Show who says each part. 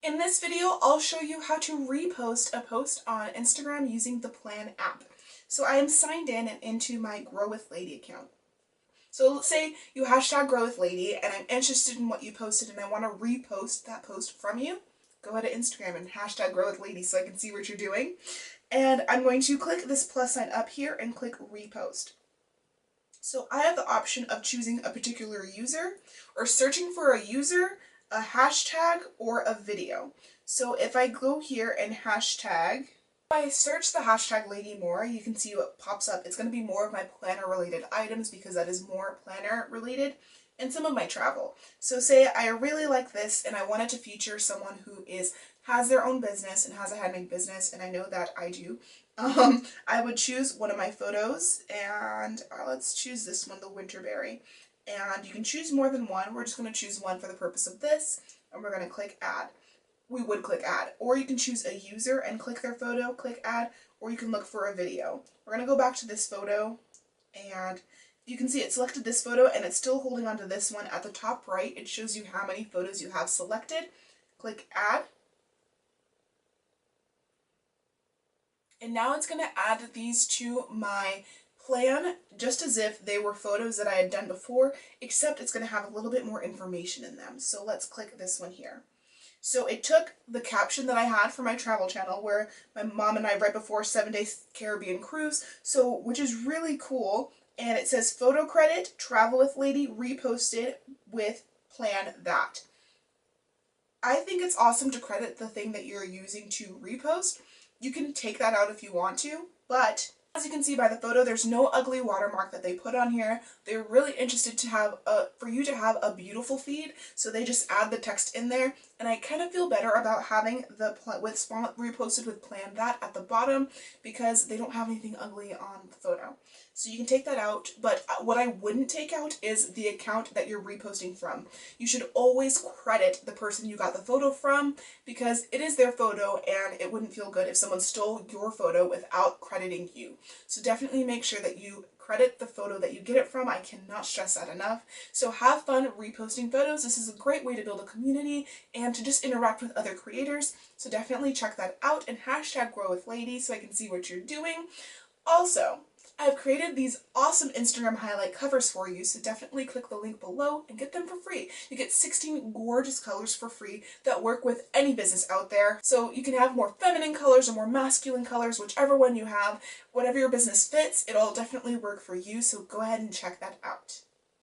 Speaker 1: In this video, I'll show you how to repost a post on Instagram using the Plan app. So I am signed in and into my Grow with Lady account. So let's say you hashtag Grow with Lady and I'm interested in what you posted and I want to repost that post from you. Go ahead to Instagram and hashtag Grow with Lady so I can see what you're doing. And I'm going to click this plus sign up here and click repost. So I have the option of choosing a particular user or searching for a user, a hashtag, or a video. So if I go here and hashtag, if I search the hashtag Lady More, you can see what pops up. It's going to be more of my planner related items because that is more planner related and some of my travel. So say I really like this and I wanted to feature someone who has their own business and has a handmade business, and I know that I do. I would choose one of my photos and let's choose this one, the Winterberry. And you can choose more than one. We're just going to choose one for the purpose of this, and we're going to click add. We would click add, or you can choose a user and click their photo, click add, or you can look for a video. We're going to go back to this photo, and you can see it selected this photo and it's still holding on to this one. At the top right, it shows you how many photos you have selected. Click add. And now it's going to add these to my plan just as if they were photos that I had done before, except it's going to have a little bit more information in them. So let's click this one here. So it took the caption that I had for my travel channel where my mom and I right before 7-day Caribbean cruise, so which is really cool, and it says photo credit, travel with lady, reposted with plan that. I think it's awesome to credit the thing that you're using to repost. You can take that out if you want to, but as you can see by the photo, there's no ugly watermark that they put on here. They're really interested to have for you to have a beautiful feed, so they just add the text in there. And I kind of feel better about having the reposted with plan that at the bottom because they don't have anything ugly on the photo. So you can take that out, but what I wouldn't take out is the account that you're reposting from. You should always credit the person you got the photo from because it is their photo and it wouldn't feel good if someone stole your photo without crediting you. So definitely make sure that you credit the photo that you get it from. I cannot stress that enough. So have fun reposting photos. This is a great way to build a community and to just interact with other creators. So definitely check that out and hashtag Grow with Lady so I can see what you're doing. Also, I've created these awesome Instagram highlight covers for you, so definitely click the link below and get them for free. You get 16 gorgeous colors for free that work with any business out there. So you can have more feminine colors or more masculine colors, whichever one you have. Whatever your business fits, it'll definitely work for you, so go ahead and check that out.